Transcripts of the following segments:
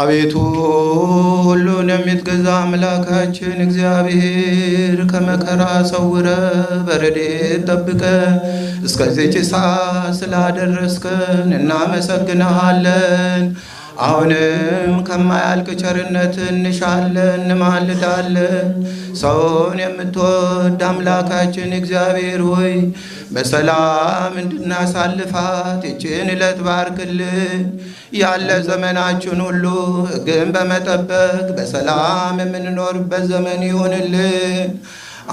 አቤቱ ሁሉንም የምትገዛ አምላካችን እግዚአብሔር ከመከራ ሰውረ በረድኤት ጠብቀ እስከዚህች ሰዓት ስላደረስከን እናመሰግንሃለን። አሁንም ከማያልቅ ቸርነት እንሻለን እንማልዳለን። ሰውን የምትወድ አምላካችን እግዚአብሔር ሆይ በሰላም እንድናሳልፋት ይችን ዕለት ባርክልን። ያለ ዘመናችን ሁሉ ሕግን በመጠበቅ በሰላም የምንኖርበት ዘመን ይሁንልን።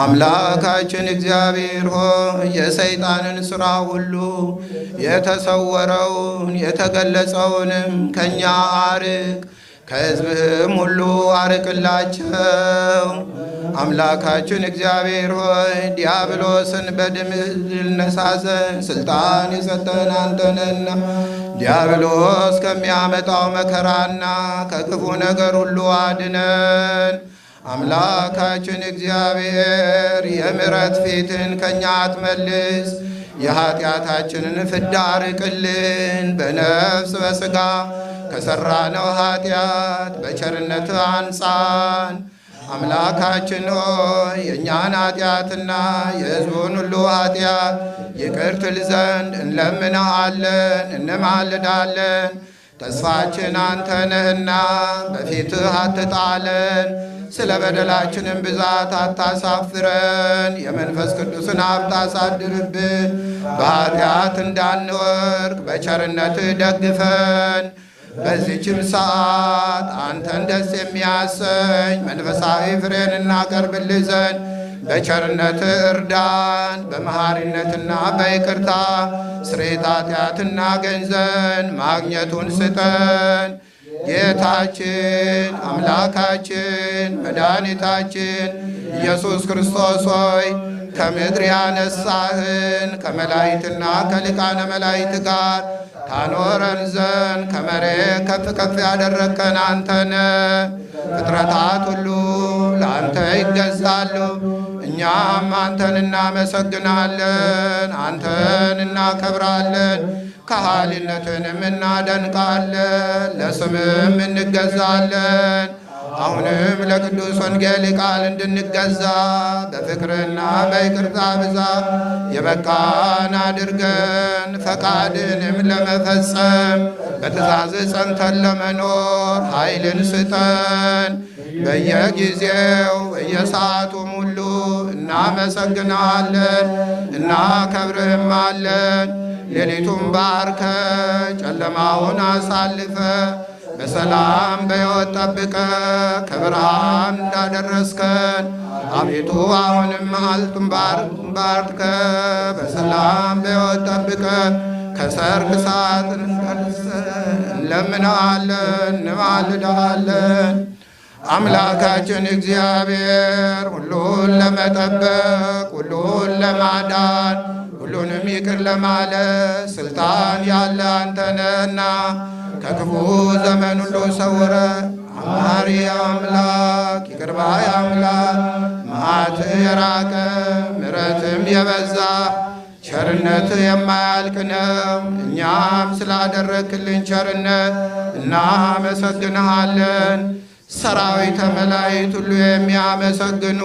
አምላካችን እግዚአብሔር ሆይ የሰይጣንን ሥራ ሁሉ የተሰወረውን የተገለጸውንም ከእኛ አርቅ፣ ከሕዝብህም ሁሉ አርቅላቸው። አምላካችን እግዚአብሔር ሆይ ዲያብሎስን በድል ነሳዘን ስልጣን የሰጠን አንተነና ዲያብሎስ ከሚያመጣው መከራና ከክፉ ነገር ሁሉ አድነን። አምላካችን እግዚአብሔር የምሕረት ፊትን ከእኛ አትመልስ፣ የኀጢአታችንን ፍዳ አርቅልን። በነፍስ በሥጋ ከሠራነው ኀጢአት በቸርነት አንጻን። አምላካችን ሆይ የእኛን ኀጢአትና የሕዝቡን ሁሉ ኀጢአት ይቅር ትል ዘንድ እንለምንሃለን እንማልዳለን። ተስፋችን አንተ ነህና በፊትህ አትጣለን። ስለ በደላችንም ብዛት አታሳፍረን። የመንፈስ ቅዱስን ሀብት አሳድርብን። በኀጢአት እንዳንወርቅ በቸርነትህ ደግፈን። በዚህችም ሰዓት አንተን ደስ የሚያሰኝ መንፈሳዊ ፍሬን እናቀርብልህ ዘንድ በቸርነትህ እርዳን። በመሐሪነትና በይቅርታ ስርየተ ኃጢአት እናገኝ ዘንድ ማግኘቱን ስጠን። ጌታችን አምላካችን መድኃኒታችን ኢየሱስ ክርስቶስ ሆይ ከምድር ያነሳህን ከመላእክትና ከሊቃነ መላእክት ጋር ታኖረን ዘንድ ከመሬት ከፍ ከፍ ያደረግከን አንተነ። ፍጥረታት ሁሉ ለአንተ ይገዛሉ፣ እኛም አንተን እናመሰግናለን፣ አንተን እናከብራለን፣ ከሃሊነትንም እናደንቃለን፣ ለስምም እንገዛለን። አሁንም ለቅዱስ ወንጌል ቃል እንድንገዛ በፍቅርና በይቅርታ ብዛት የበቃን አድርገን ፈቃድንም ለመፈጸም በትእዛዝ ጸንተን ለመኖር ኃይልን ስጠን። በየጊዜው በየሰዓቱም ሁሉ እናመሰግናለን እናከብርህማለን። ሌሊቱን ባርከ ጨለማውን አሳልፈ በሰላም በሕይወት ጠብቀ ከብርሃን እንዳደረስከን አቤቱ አሁንም መዓልቱን ባርከ በሰላም በሕይወት ጠብቀ ከሰርክ ሰዓት እንለምንሃለን እንማልድሃለን። አምላካችን እግዚአብሔር ሁሉን ለመጠበቅ ሁሉን ለማዳን ሁሉንም ይቅር ለማለት ስልጣን ያለ አንተነህና ከክፉ ዘመን ሁሉ ሰውረ አማሪ አምላክ ይቅር ባይ አምላክ መዓትህ የራቀ ምሕረትም የበዛ ቸርነትህ የማያልቅ ነው። እኛም ስላደረግክልን ቸርነት እናመሰግንሃለን። ሰራዊተ መላእክት ሁሉ የሚያመሰግኑ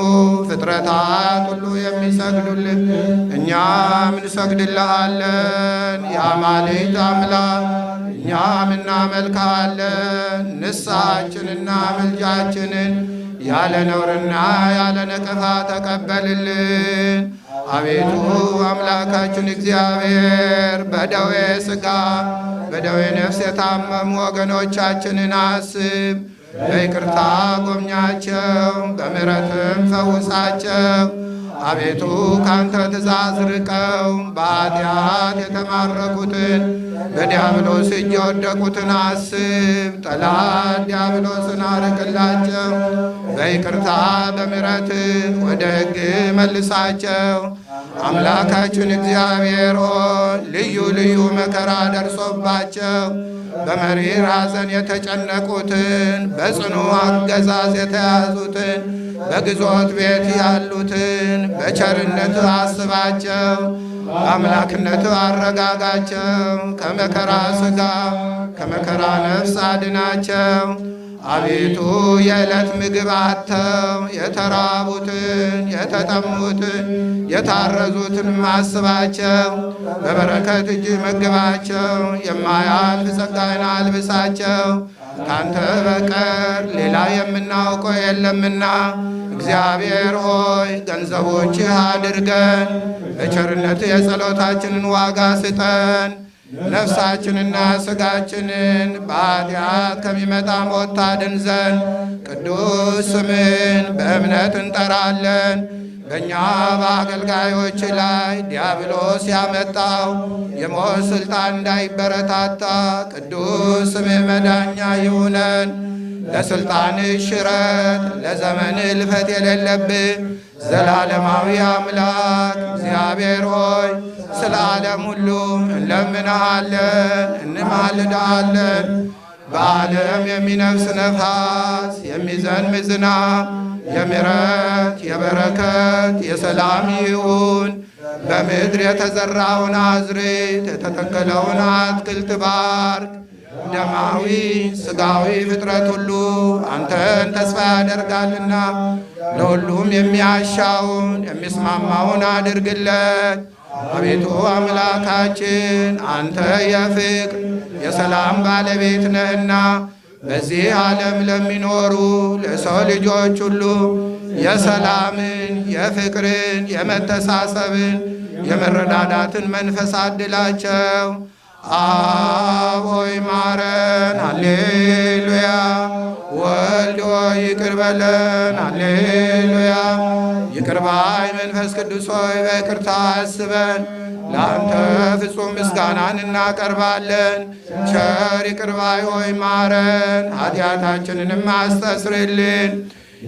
ፍጥረታት ሁሉ የሚሰግዱልን እኛም እንሰግድልሃለን። የአማልክት አምላክ እኛም እናመልክሃለን። ንስሐችንና ምልጃችንን ያለ ነውርና ያለ ነቀፋ ተቀበልልን። አቤቱ አምላካችን እግዚአብሔር በደዌ ሥጋ በደዌ ነፍስ የታመሙ ወገኖቻችንን አስብ። በይቅርታ ጎብኛቸው፣ በምሕረትም ፈውሳቸው። አቤቱ ካንተ ትእዛዝ ርቀው በኃጢአት የተማረኩትን በዲያብሎስ እጅ የወደቁትን አስብ። ጠላት ዲያብሎስን አርቅላቸው። በይቅርታ በምሕረትህ ወደ ሕግ መልሳቸው። አምላካችን እግዚአብሔር ሆይ ልዩ ልዩ መከራ ደርሶባቸው በመሪር ሐዘን የተጨነቁትን በጽኑ አገዛዝ የተያዙትን በግዞት ቤት ያሉትን በቸርነት አስባቸው። በአምላክነት አረጋጋቸው። ከመከራ ሥጋ ከመከራ ነፍስ አድናቸው። አቤቱ የዕለት ምግብ አጥተው የተራቡትን የተጠሙትን የታረዙትን አስባቸው። በበረከት እጅ መግባቸው። የማያልፍ ጸጋን አልብሳቸው። ካንተ በቀር ሌላ የምናውቀው የለምና እግዚአብሔር ሆይ ገንዘቦችህ አድርገን። በቸርነት የጸሎታችንን ዋጋ ስጠን። ነፍሳችንና ሥጋችንን በኃጢአት ከሚመጣ ሞት ታድን ዘንድ ቅዱስ ስምን በእምነት እንጠራለን። በእኛ በአገልጋዮች ላይ ዲያብሎስ ያመጣው የሞት ሥልጣን እንዳይበረታታ ቅዱስ ስምህ መዳኛ ይሁነን። ለሥልጣን ሽረት ለዘመን እልፈት የሌለብህ ዘላለማዊ አምላክ እግዚአብሔር ሆይ ስለ ዓለም ሁሉ እንለምንሃለን፣ እንማልድሃለን። በዓለም የሚነፍስ ነፋስ የሚዘንብ ዝናብ የምሕረት የበረከት የሰላም ይሁን። በምድር የተዘራውን አዝርዕት የተተከለውን አትክልት ባርክ። ደማዊ ሥጋዊ ፍጥረት ሁሉ አንተን ተስፋ ያደርጋልና ለሁሉም የሚያሻውን የሚስማማውን አድርግለት። አቤቱ አምላካችን አንተ የፍቅር የሰላም ባለቤት ነህና በዚህ ዓለም ለሚኖሩ ለሰው ልጆች ሁሉ የሰላምን፣ የፍቅርን፣ የመተሳሰብን፣ የመረዳዳትን መንፈስ አድላቸው። አብ ሆይ ማረን፣ ሃሌሉያ። ወልድ ሆይ ይቅር በለን፣ ሃሌሉያ። ይቅር ባይ መንፈስ ቅዱስ ሆይ በይቅርታ አስበን። ለአንተ ፍጹም ምስጋናን እናቀርባለን። ቸር ይቅር ባይ ሆይ ማረን፣ ኃጢአታችንንም አስተስርልን።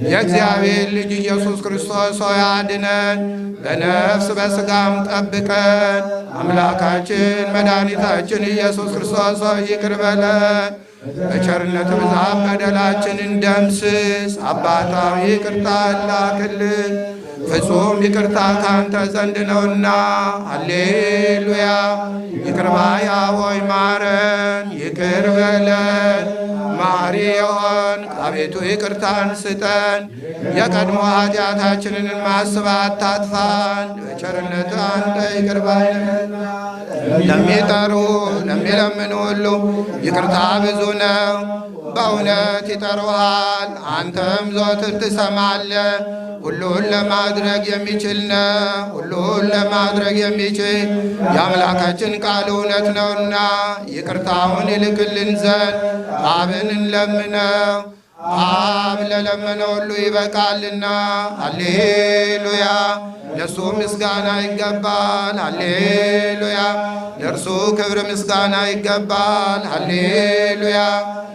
የእግዚአብሔር ልጅ ኢየሱስ ክርስቶስ ሆይ አድነን፣ በነፍስ በሥጋም ጠብቀን። አምላካችን መድኃኒታችን ኢየሱስ ክርስቶስ ሆይ ይቅር በለን፣ በቸርነት ብዛት በደላችንን ደምስስ። አባታዊ ይቅርታ ላክልን፣ ፍጹም ይቅርታ ካንተ ዘንድ ነውና። ሃሌሉያ። ይቅር ባይ ሆይ ማረን፣ ይቅር በለን። ማሪ የሆን አቤቱ ይቅርታን ስጠን፣ የቀድሞ ኃጢአታችንን ማስብ አታጥፋን። በቸርነት አንተ ይቅር ባይ ነህና ለሚጠሩ ለሚለምኑ ሁሉ ይቅርታ ብዙ ነው። በእውነት ይጠሩሃል፣ አንተም ዘወትር ትሰማለህ። ሁሉን ለማድረግ የሚችል ነው። ሁሉን ለማድረግ የሚችል የአምላካችን ቃል እውነት ነውና ይቅርታውን ይልክልን ዘንድ አብን እንለምነው። አብ ለለመነው ሁሉ ይበቃልና። ሃሌሉያ። ለእርሱ ምስጋና ይገባል። ሃሌሉያ። ለእርሱ ክብር ምስጋና ይገባል። ሃሌሉያ።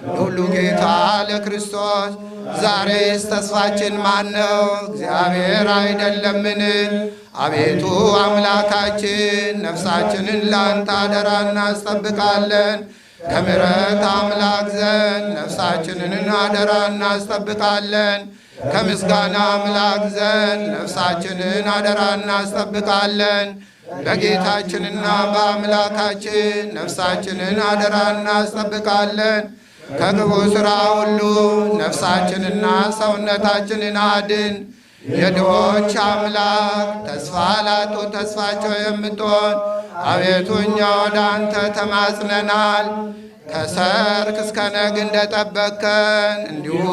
ለሁሉ ጌታ ለክርስቶስ ዛሬስ ተስፋችን ማን ነው? እግዚአብሔር አይደለምን? አቤቱ አምላካችን ነፍሳችንን ላንተ አደራ እናስጠብቃለን። ከምሕረት አምላክ ዘንድ ነፍሳችንን አደራ እናስጠብቃለን። ከምስጋና አምላክ ዘንድ ነፍሳችንን አደራ እናስጠብቃለን። በጌታችንና በአምላካችን ነፍሳችንን አደራ እናስጠብቃለን። ከክፉ ሥራ ሁሉ ነፍሳችንና ሰውነታችንን አድን። የድሆች አምላክ ተስፋ ላጡ ተስፋቸው የምትሆን አቤቱ እኛ ወደ አንተ ተማጽነናል። ከሰርክ እስከ ነግ እንደጠበቅከን እንዲሁ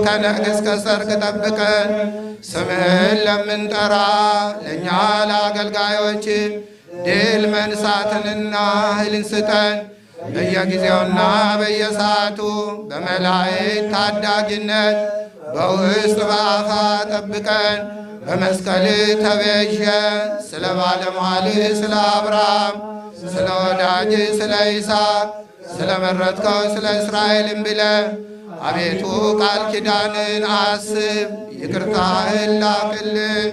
ከነግ እስከ ሰርክ ጠብቀን። ስምህን ለምንጠራ ለእኛ ለአገልጋዮች ድል መንሳትንና ኃይልን ስጠን። በየጊዜውና በየሰዓቱ በመላእክት ታዳጊነት በውስጥ በአፋ ጠብቀን። በመስቀል ተቤዠን። ስለ ባለሟልህ ስለ አብርሃም፣ ስለ ወዳጅ ስለ ይስሐቅ፣ ስለ መረጥከው ስለ እስራኤልም ብለህ አቤቱ ቃል ኪዳንን አስብ። ይቅርታህን ላክልን።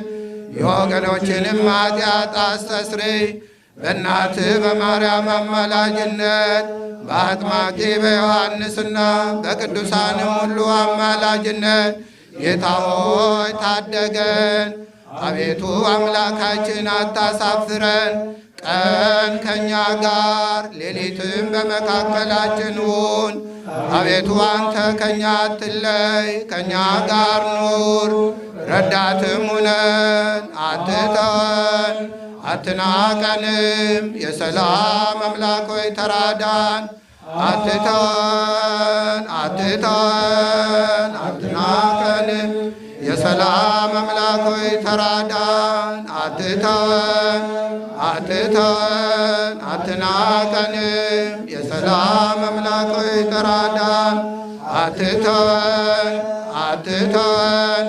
የወገኖችንም ኃጢአት አስተስርይ። በእናትህ በማርያም አማላጅነት በአጥማቂ በዮሐንስና በቅዱሳንም ሁሉ አማላጅነት ጌታ ሆይ ታደገን። አቤቱ አምላካችን አታሳፍረን። ቀን ከእኛ ጋር ሌሊትም በመካከላችን ሁን። አቤቱ አንተ ከእኛ አትለይ፣ ከእኛ ጋር ኑር። ረዳትም ሁነን አትተወን፣ አትናቀንም። የሰላም አምላክ ሆይ ተራዳን። አትተወን፣ አትተወን፣ አትናቀንም። የሰላም አምላክ ሆይ ተራዳን። አትተወን፣ አትተወን፣ አትናቀንም። የሰላም አምላክ ሆይ ተራዳን። አትተወን፣ አትተወን፣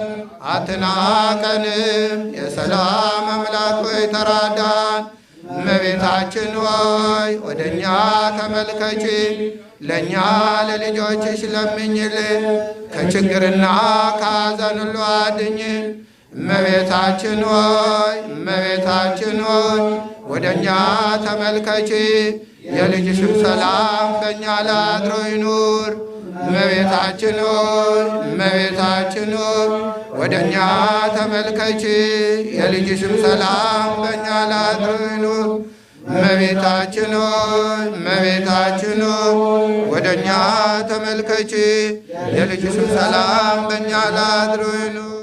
አትናቀንም። የሰላም አምላክ ሆይ ተራዳን። እመቤታችን ሆይ ወደ እኛ ተመልከቺ፣ ለእኛ ለልጆችሽ ለምኝልን፣ ከችግርና ከሐዘን ሁሉ አድኝን። እመቤታችን ሆይ እመቤታችን ሆይ ወደ እኛ ተመልከቺ፣ የልጅሽም ሰላም በእኛ ላይ አድሮ ይኑር። እመቤታችን ሆይ እመቤታችን ሆይ ወደ እኛ ተመልከቺ፣ የልጅሽም ሰላም በእኛ ላይ አድሮ ይኑር። እመቤታችን ሆይ እመቤታችን ሆይ ወደ እኛ ተመልከቺ፣ የልጅሽም ሰላም በእኛ ላይ አድሮ ይኑር።